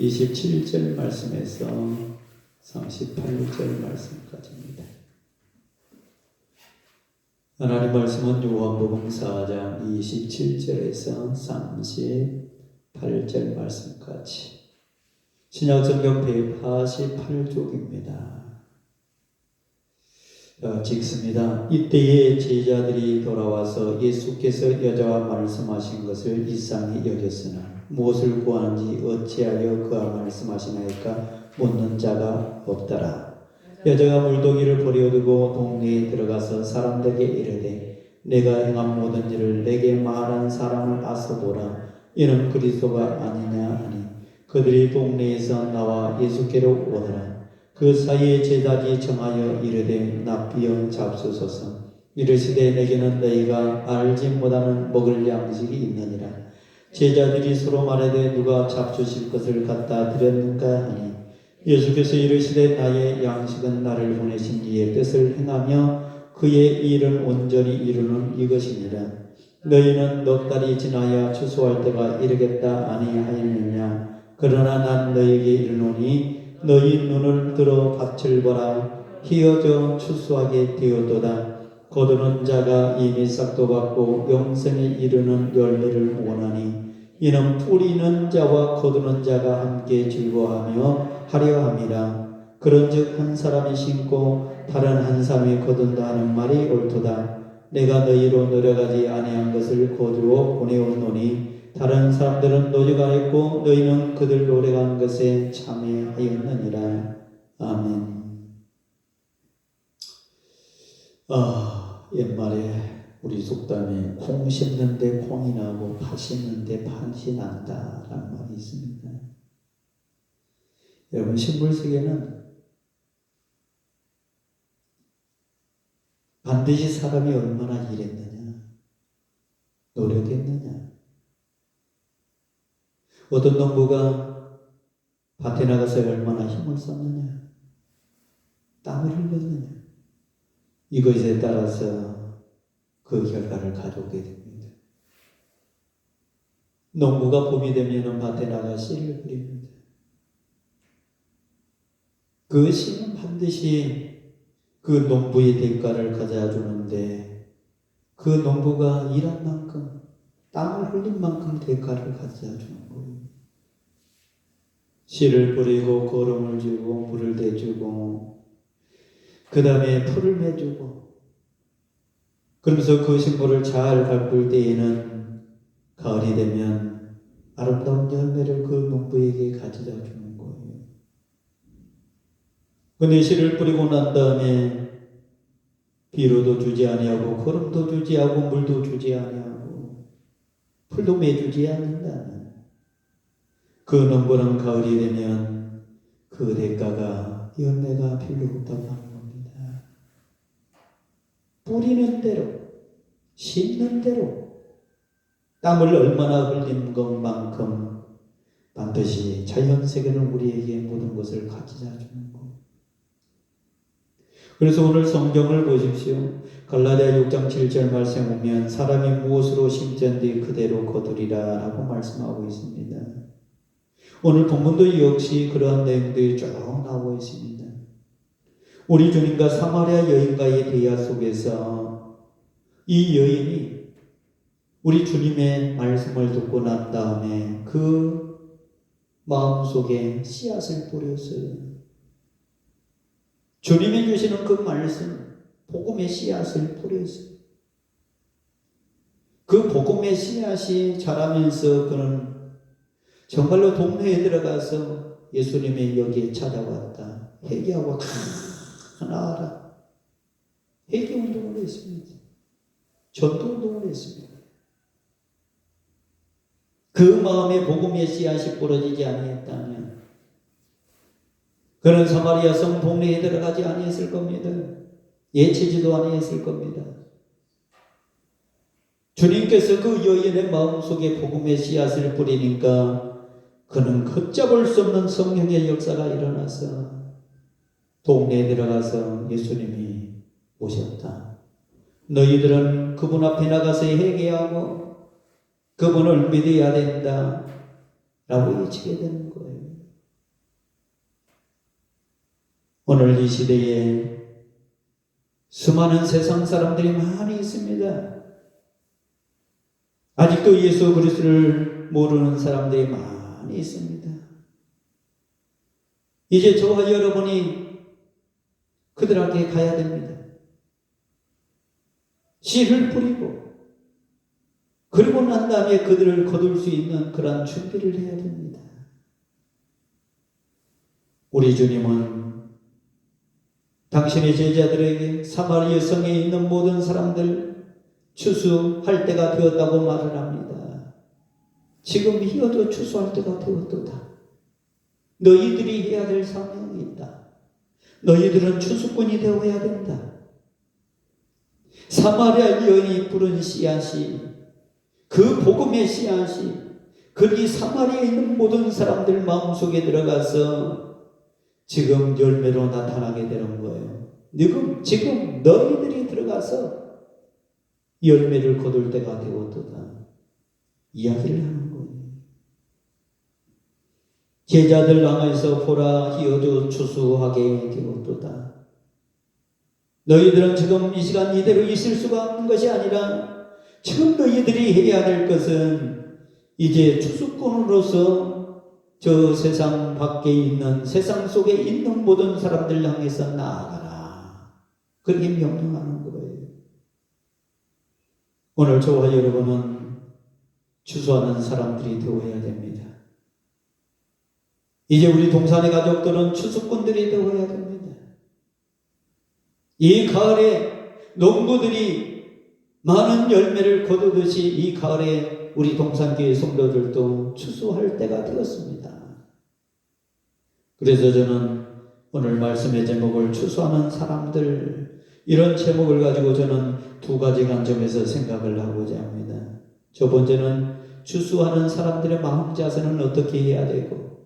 27절 말씀에서 38절 말씀까지입니다. 하나님 말씀은 요한복음 4장 27절에서 38절 말씀까지 신약성경 188쪽입니다. 읽습니다. 이때에 제자들이 돌아와서 예수께서 여자와 말씀하신 것을 이상히 여겼으나 무엇을 구하는지 어찌하여 그와 말씀하시나이까 묻는 자가 없더라. 여자가 물동이를 버려두고 동네에 들어가서 사람들에게 이르되 내가 행한 모든 일을 내게 말한 사람을 아서 보라. 이는 그리스도가 아니냐 하니 그들이 동네에서 나와 예수께로 오더라. 그 사이에 제자들이 정하여 이르되 납비여 잡수소서. 이르시되 내게는 너희가 알지 못하는 먹을 양식이 있느니라. 제자들이 서로 말하되 누가 잡수실 것을 갖다 드렸는가 하니 예수께서 이르시되 나의 양식은 나를 보내신 이의 뜻을 행하며 그의 일을 온전히 이루는 이것이니라. 너희는 넉 달이 지나야 추수할 때가 이르겠다 아니하였느냐. 그러나 난 너희에게 이르노니 너희 눈을 들어 밭을 보라. 희어져 추수하게 되었도다. 거두는 자가 이미 싹도 받고 영생에 이르는 열매를 원하니 이는 뿌리는 자와 거두는 자가 함께 즐거워하며 하려 함이라. 그런즉 한 사람이 심고 다른 한 사람이 거둔다 하는 말이 옳도다. 내가 너희로 노력하지 아니한 것을 거두어 보내었노니 다른 사람들은 노력 안 했고 너희는 그들 노력한 것에 참여하였느니라. 아멘. 옛말에 우리 속담에 콩 심는데 콩이 나고 팥 심는데 팥이 난다 라는 말이 있습니다. 여러분, 식물 세계는 반드시 사람이 얼마나 일했느냐, 노력했느냐. 어떤 농부가 밭에 나가서 얼마나 힘을 썼느냐, 땀을 흘렸느냐, 이것에 따라서 그 결과를 가져오게 됩니다. 농부가 봄이 되면 밭에 나가 씨를 뿌립니다. 그 씨는 반드시 그 농부의 대가를 가져주는데 그 농부가 일한 만큼, 땀을 흘린 만큼 대가를 가져주는 거예요. 씨를 뿌리고 거름을 주고 물을 대주고 그 다음에 풀을 매주고, 그러면서 그 식물을 잘 가꿀 때에는 가을이 되면 아름다운 열매를 그 농부에게 가져다 주는 거예요. 근데 씨를 뿌리고 난 다음에 비료도 주지 아니하고 거름도 주지 않고 물도 주지 아니하고 풀도 매주지 않는다면 그 농부는 가을이 되면 그 대가가 열매가 필요 없다고 하는 겁니다. 뿌리는 대로, 심는 대로 땀을 얼마나 흘린 것만큼 반드시 자연세계는 우리에게 모든 것을 가져다 주는 것. 그래서 오늘 성경을 보십시오. 갈라디아 6장 7절 말씀 보면 사람이 무엇으로 심든지 그대로 거두리라 라고 말씀하고 있습니다. 오늘 본문도 역시 그러한 내용들이 쭉 나오고 있습니다. 우리 주님과 사마리아 여인과의 대화 속에서 이 여인이 우리 주님의 말씀을 듣고 난 다음에 그 마음속에 씨앗을 뿌렸어요. 주님이 주시는 그 말씀, 복음의 씨앗을 뿌렸어요. 그 복음의 씨앗이 자라면서 그는 정말로 동네에 들어가서 예수님의 여기에 찾아왔다. 회개하고 나아라. 회개 운동을 했습니다. 전도 운동을 했습니다. 그 마음에 복음의 씨앗이 뿌려지지 아니했다면 그는 사마리아 성 동네에 들어가지 아니했을 겁니다. 예치지도 아니했을 겁니다. 주님께서 그 여인의 마음속에 복음의 씨앗을 뿌리니까 그는 걷잡을 수 없는 성령의 역사가 일어나서 동네에 들어가서 예수님이 오셨다. 너희들은 그분 앞에 나가서 회개하고 그분을 믿어야 된다 라고 외치게 되는 거예요. 오늘 이 시대에 수많은 세상 사람들이 많이 있습니다. 아직도 예수 그리스도를 모르는 사람들이 많이 있습니다. 이제 저와 여러분이 그들에게 가야 됩니다. 씨를 뿌리고 그리고 난 다음에 그들을 거둘 수 있는 그런 준비를 해야 됩니다. 우리 주님은 당신의 제자들에게 사마리아 성에 있는 모든 사람들 추수할 때가 되었다고 말을 합니다. 지금 이어도 추수할 때가 되었도다. 너희들이 해야 될 사명이 있다. 너희들은 추수꾼이 되어야 된다. 사마리아 여인이 뿌린 씨앗이, 그 복음의 씨앗이 거기 사마리아에 있는 모든 사람들 마음속에 들어가서 지금 열매로 나타나게 되는 거예요. 지금 너희들이 들어가서 열매를 거둘 때가 되었도다. 이야기를 하는 거예요. 제자들 안에서 보라 희어도 추수하게 되었도다. 너희들은 지금 이 시간 이대로 있을 수가 없는 것이 아니라 지금 너희들이 해야 될 것은 이제 추수꾼으로서 저 세상 밖에 있는, 세상 속에 있는 모든 사람들 향해서 나아가라. 그렇게 명령하는 거예요. 오늘 저와 여러분은 추수하는 사람들이 되어야 됩니다. 이제 우리 동산의 가족들은 추수꾼들이 되어야 됩니다. 이 가을에 농부들이 많은 열매를 거두듯이 이 가을에 우리 동산교회 성도들도 추수할 때가 되었습니다. 그래서 저는 오늘 말씀의 제목을 추수하는 사람들, 이런 제목을 가지고 저는 두 가지 관점에서 생각을 하고자 합니다. 첫 번째는 추수하는 사람들의 마음 자세는 어떻게 해야 되고,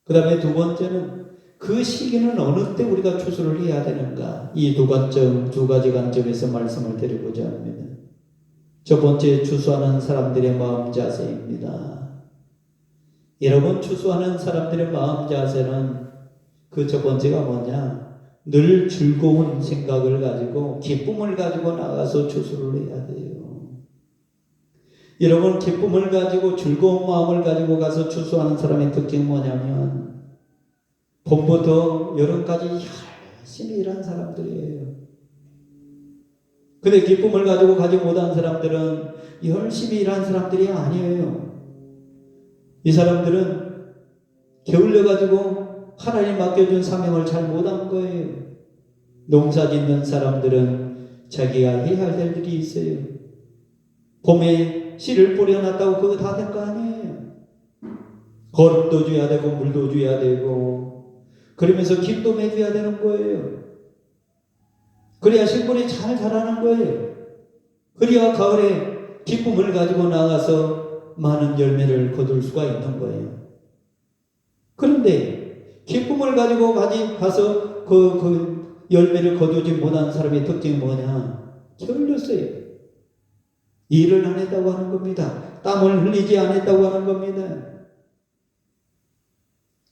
그 다음에 두 번째는 그 시기는 어느 때 우리가 추수를 해야 되는가, 이 두 가지 관점에서 말씀을 드리고자 합니다. 첫 번째, 추수하는 사람들의 마음 자세입니다. 여러분, 추수하는 사람들의 마음 자세는 그 첫 번째가 뭐냐? 늘 즐거운 생각을 가지고 기쁨을 가지고 나가서 추수를 해야 돼요. 여러분, 기쁨을 가지고 즐거운 마음을 가지고 가서 추수하는 사람의 특징이 뭐냐면 봄부터 여름까지 열심히 일한 사람들이에요. 근데 기쁨을 가지고 가지 못한 사람들은 열심히 일한 사람들이 아니에요. 이 사람들은 게을러 가지고 하나님 맡겨준 사명을 잘 못한 거예요. 농사 짓는 사람들은 자기가 해야 할 일이 있어요. 봄에 씨를 뿌려놨다고 그거 다 된 거 아니에요. 거름도 줘야 되고 물도 줘야 되고 그러면서 김도 매줘야 되는 거예요. 그래야 식물이 잘 자라는 거예요. 그래야 가을에 기쁨을 가지고 나가서 많은 열매를 거둘 수가 있는 거예요. 그런데 기쁨을 가지고 가서 그 열매를 거두지 못한 사람의 특징이 뭐냐? 게을렀어요. 일을 안 했다고 하는 겁니다. 땀을 흘리지 않았다고 하는 겁니다.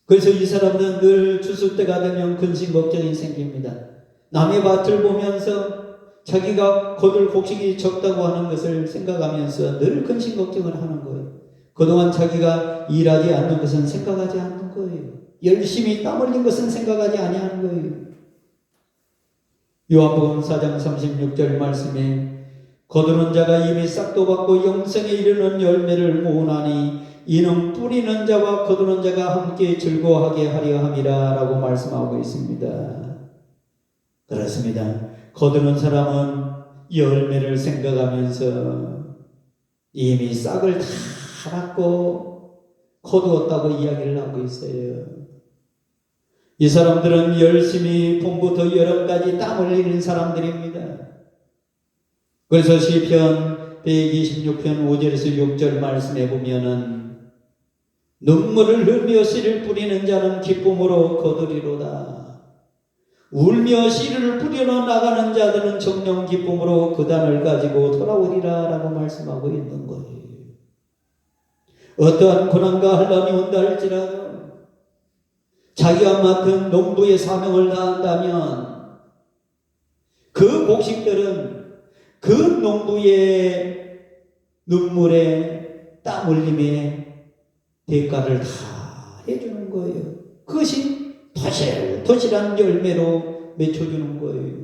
그래서 이 사람들은 늘 추수 때가 되면 근심 걱정이 생깁니다. 남의 밭을 보면서 자기가 거둘 곡식이 적다고 하는 것을 생각하면서 늘 근심 걱정을 하는 거예요. 그동안 자기가 일하지 않는 것은 생각하지 않는 거예요. 열심히 땀 흘린 것은 생각하지 아니하는 거예요. 요한복음 4장 36절 말씀에 거두는 자가 이미 싹도 받고 영생에 이르는 열매를 모으나니 이는 뿌리는 자와 거두는 자가 함께 즐거워하게 하려 함이라 라고 말씀하고 있습니다. 그렇습니다. 거두는 사람은 열매를 생각하면서 이미 싹을 다 받고 거두었다고 이야기를 하고 있어요. 이 사람들은 열심히 봄부터 여름까지 땀 흘리는 사람들입니다. 그래서 시편 126편 5절에서 6절 말씀해 보면은 눈물을 흘며 씨를 뿌리는 자는 기쁨으로 거두리로다. 울며 씨를 뿌리러 나가는 자들은 정령 기쁨으로 그 단을 가지고 돌아오리라 라고 말씀하고 있는 거예요. 어떠한 고난과 환난이 온다 할지라도 자기와 맡은 농부의 사명을 다한다면 그 곡식들은 그 농부의 눈물에 땀 흘림의 대가를 다 해주는 거예요. 그것이 도실도실한 열매로 맺혀주는 거예요.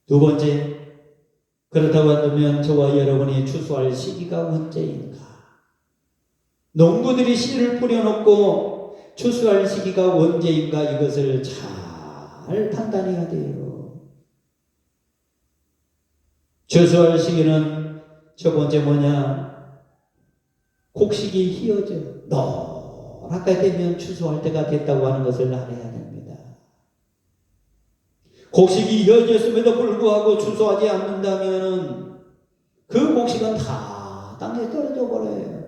두 번째, 그렇다고 한다면 저와 여러분이 추수할 시기가 언제인가? 농부들이 씨를 뿌려놓고 추수할 시기가 언제인가 이것을 잘 판단해야 돼요. 추수할 시기는 첫 번째 뭐냐? 곡식이 휘어져 노랗게 되면 추수할 때가 됐다고 하는 것을 알아야 됩니다. 곡식이 휘어졌음에도 불구하고 추수하지 않는다면 그 곡식은 다 땅에 떨어져 버려요.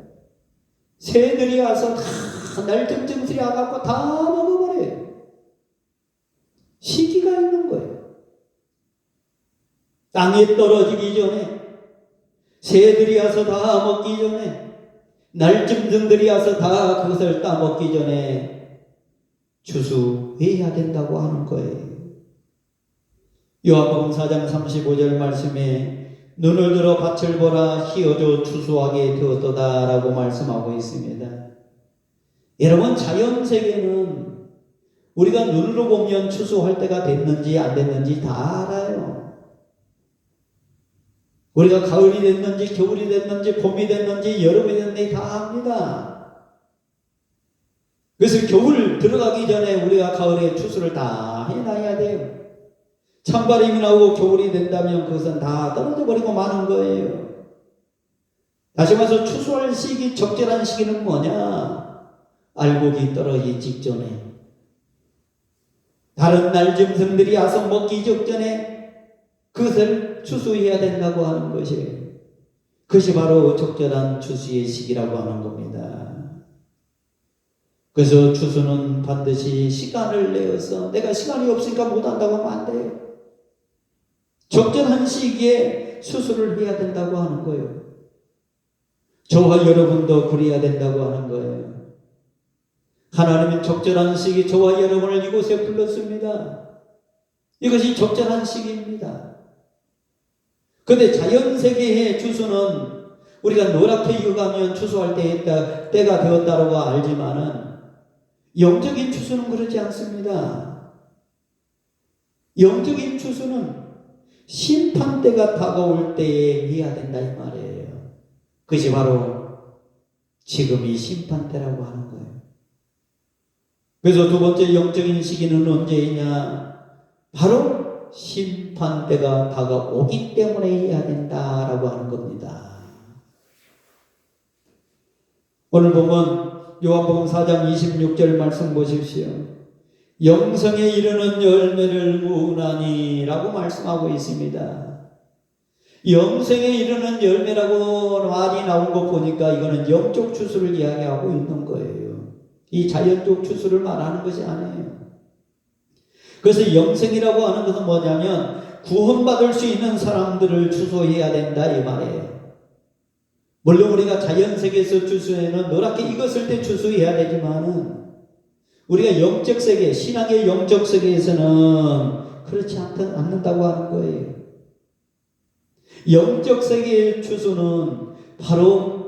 새들이 와서 다 날등증들이 와갖고 다 먹어버려요. 시기가 있는 거예요. 땅에 떨어지기 전에, 새들이 와서 다 먹기 전에, 날짐승들이 와서 다 그것을 따먹기 전에 추수해야 된다고 하는 거예요. 요한복음 4장 35절 말씀에 눈을 들어 밭을 보라 휘어져 추수하게 되었도다 라고 말씀하고 있습니다. 여러분, 자연세계는 우리가 눈으로 보면 추수할 때가 됐는지 안 됐는지 다 알아요. 우리가 가을이 됐는지 겨울이 됐는지 봄이 됐는지 여름이 됐는지 다 압니다. 그래서 겨울 들어가기 전에 우리가 가을에 추수를 다 해놔야 돼요. 찬바람이 나오고 겨울이 된다면 그것은 다 떨어져 버리고 마는 거예요. 다시 말해서 추수할 시기, 적절한 시기는 뭐냐? 알곡이 떨어지기 직전에, 다른 날짐승들이 와서 먹기 직전에 그것을 추수해야 된다고 하는 것이에요. 그것이 바로 적절한 추수의 시기라고 하는 겁니다. 그래서 추수는 반드시 시간을 내어서, 내가 시간이 없으니까 못한다고 하면 안 돼요. 적절한 시기에 수술을 해야 된다고 하는 거예요. 저와 여러분도 그래야 된다고 하는 거예요. 하나님은 적절한 시기, 저와 여러분을 이곳에 불렀습니다. 이것이 적절한 시기입니다. 그런데 자연세계의 추수는 우리가 노랗게 익어가면 추수할 때가 되었다고 알지만은 영적인 추수는 그렇지 않습니다. 영적인 추수는 심판때가 다가올 때에 해야 된다 이 말이에요. 그것이 바로 지금이 심판때라고 하는 거예요. 그래서 두 번째 영적인 시기는 언제이냐? 바로 심판때가 다가오기 때문에 해야 된다라고 하는 겁니다. 오늘 보면 요한복음 4장 26절 말씀 보십시오. 영성에 이르는 열매를 무나니 라고 말씀하고 있습니다. 영성에 이르는 열매라고 말이 나온 거 보니까 이거는 영적 추수를 이야기하고 있는 거예요. 이 자연적 추수를 말하는 것이 아니에요. 그래서 영생이라고 하는 것은 뭐냐면 구원받을 수 있는 사람들을 추수해야 된다 이 말이에요. 물론 우리가 자연세계에서 추수에는 노랗게 익었을 때 추수해야 되지만은 우리가 영적 세계, 신앙의 영적 세계에서는 그렇지 않는다고 하는 거예요. 영적 세계의 추수는 바로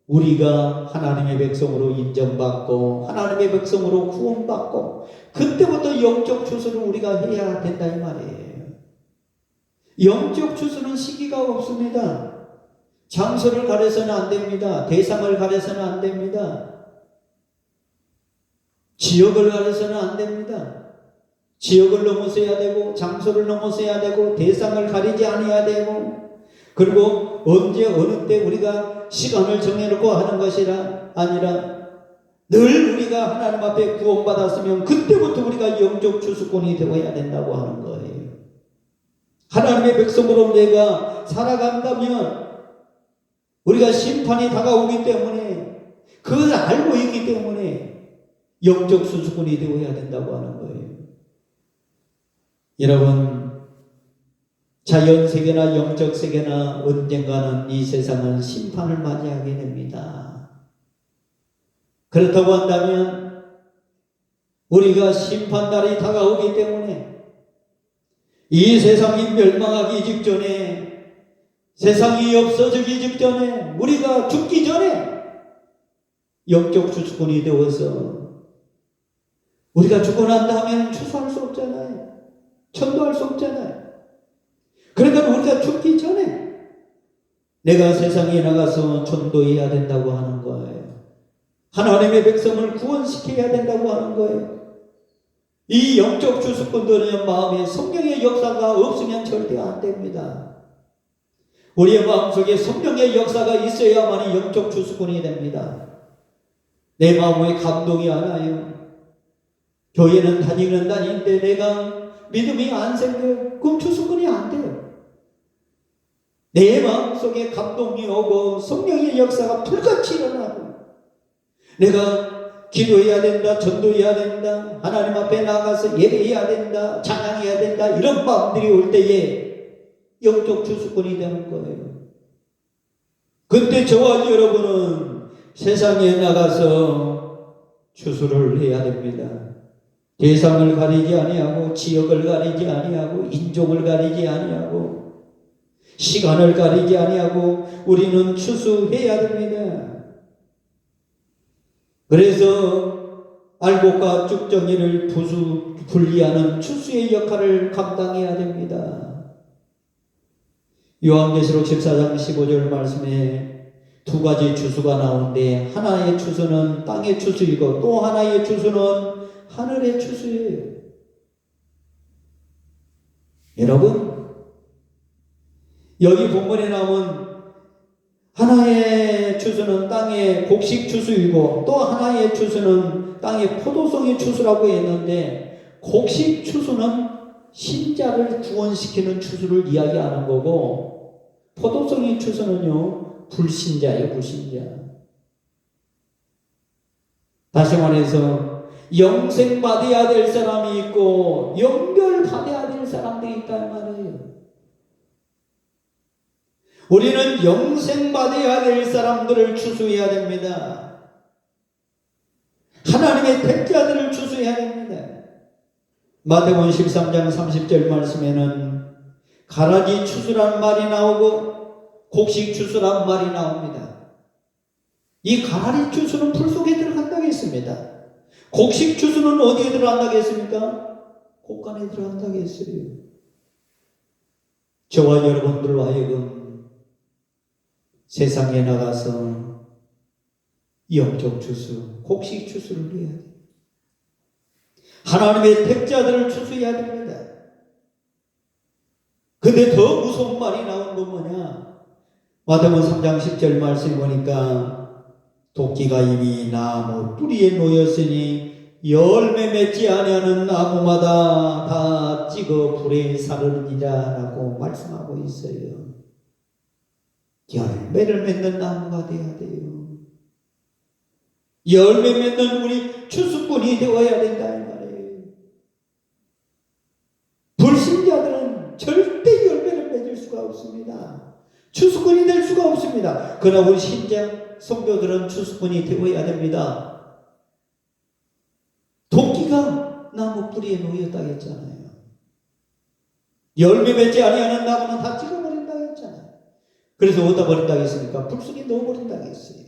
우리가 하나님의 백성으로 인정받고 하나님의 백성으로 구원받고 그때부터 영적 추수를 우리가 해야 된다 이 말이에요. 영적 추수는 시기가 없습니다. 장소를 가려서는 안 됩니다. 대상을 가려서는 안 됩니다. 지역을 가려서는 안 됩니다. 지역을 넘어서야 되고 장소를 넘어서야 되고 대상을 가리지 않아야 되고 그리고 언제 어느 때 우리가 시간을 정해놓고 하는 것이 아니라 늘 우리가 하나님 앞에 구원받았으면 그때부터 우리가 영적 추수꾼이 되어야 된다고 하는 거예요. 하나님의 백성으로 내가 살아간다면 우리가 심판이 다가오기 때문에 그것을 알고 있기 때문에 영적 수수꾼이 되어야 된다고 하는 거예요. 여러분, 자연세계나 영적 세계나 언젠가는 이 세상은 심판을 맞이하게 됩니다. 그렇다고 한다면 우리가 심판날이 다가오기 때문에 이 세상이 멸망하기 직전에, 세상이 없어지기 직전에, 우리가 죽기 전에 영적 추수꾼이 되어서, 우리가 죽고 난 다음에는 추수할 수 없잖아요. 전도할 수 없잖아요. 그러니까 우리가 죽기 전에 내가 세상에 나가서 전도해야 된다고 하는 거예요. 하나님의 백성을 구원시켜야 된다고 하는 거예요. 이 영적 추수꾼들의 마음에 성령의 역사가 없으면 절대 안 됩니다. 우리의 마음속에 성령의 역사가 있어야만이 영적 추수꾼이 됩니다. 내 마음에 감동이 안 와요. 교회는 다니는데 내가 믿음이 안 생겨요. 그럼 추수꾼이 안 돼요. 내 마음속에 감동이 오고 성령의 역사가 불같이 일어나고, 내가 기도해야 된다, 전도해야 된다, 하나님 앞에 나가서 예배해야 된다, 찬양해야 된다, 이런 마음들이 올 때에 영적 추수꾼이 되는 거예요. 그때 저와 여러분은 세상에 나가서 추수를 해야 됩니다. 대상을 가리지 아니하고, 지역을 가리지 아니하고, 인종을 가리지 아니하고, 시간을 가리지 아니하고 우리는 추수해야 됩니다. 그래서 알곡과 쭉정이를 분리하는 추수의 역할을 감당해야 됩니다. 요한계시록 14장 15절 말씀에 두 가지 추수가 나오는데, 하나의 추수는 땅의 추수이고 또 하나의 추수는 하늘의 추수예요. 여러분, 여기 본문에 나온 하나의 추수는 땅의 곡식 추수이고 또 하나의 추수는 땅의 포도송이 추수라고 했는데, 곡식 추수는 신자를 구원시키는 추수를 이야기하는 거고, 포도송이 추수는요, 불신자예요, 불신자. 다시 말해서 영생 받아야 될 사람이 있고 영별 받아야 될 사람들이 있단 말이에요. 우리는 영생 받아야 될 사람들을 추수해야 됩니다. 하나님의 택자들을 추수해야 됩니다. 마태복음 13장 30절 말씀에는 가라지 추수란 말이 나오고 곡식 추수란 말이 나옵니다. 이 가라지 추수는 풀 속에 들어간다고 했습니다. 곡식 추수는 어디에 들어간다고 했습니까? 곡간에 들어간다고 했어요. 저와 여러분들로 하여금 세상에 나가서 영적 추수, 곡식 추수를 해야 돼요. 하나님의 택자들을 추수해야 됩니다. 근데 더 무서운 말이 나온 건 뭐냐? 마태복음 3장 10절 말씀 보니까 도끼가 이미 나무 뿌리에 놓였으니 열매 맺지 아니하는 나무마다 다 찍어 불에 사르느니라 라고 말씀하고 있어요. 열매를 맺는 나무가 되어야 돼요. 열매 맺는 우리 추수꾼이 되어야 된다 이 말이에요. 불신자들은 절대 열매를 맺을 수가 없습니다. 추수꾼이 될 수가 없습니다. 그러나 우리 신자 성도들은 추수꾼이 되어야 됩니다. 도끼가 나무 뿌리에 놓였다 했잖아요. 열매 맺지 아니하는 나무는 다 찍어버린다 했잖아요. 그래서 어디다 버린다 했습니까? 불 속에 넣어버린다 했어요.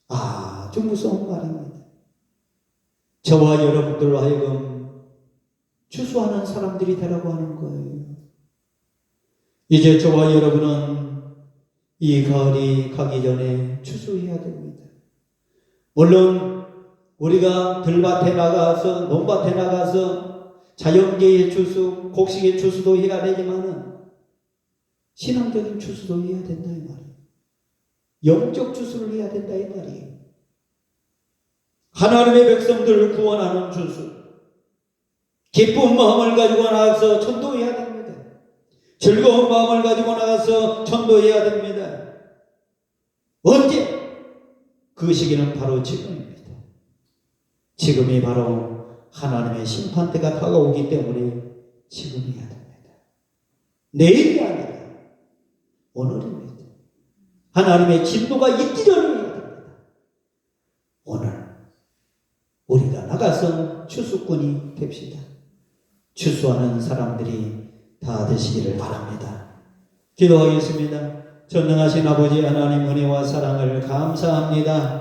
아주 무서운 말입니다. 저와 여러분들로 하여금 추수하는 사람들이 되라고 하는 거예요. 이제 저와 여러분은 이 가을이 가기 전에 추수해야 됩니다. 물론 우리가 들밭에 나가서, 논밭에 나가서 자연계의 추수, 곡식의 추수도 해야 되지만은 신앙적인 추수도 해야 된다 이 말이에요. 영적 추수를 해야 된다 이 말이에요. 하나님의 백성들을 구원하는 추수, 기쁜 마음을 가지고 나가서 전도해야 됩니다. 즐거운 마음을 가지고 나가서 전도해야 됩니다. 언제? 그 시기는 바로 지금입니다. 지금이 바로 하나님의 심판 때가 다가오기 때문에 지금 해야 됩니다. 내일이 아니라 오늘입니다. 하나님의 진노가 있기 전에 해야 됩니다. 낙가성 추수꾼이 됩시다. 추수하는 사람들이 다 되시기를 바랍니다. 기도하겠습니다. 전능하신 아버지 하나님 은혜와 사랑을 감사합니다.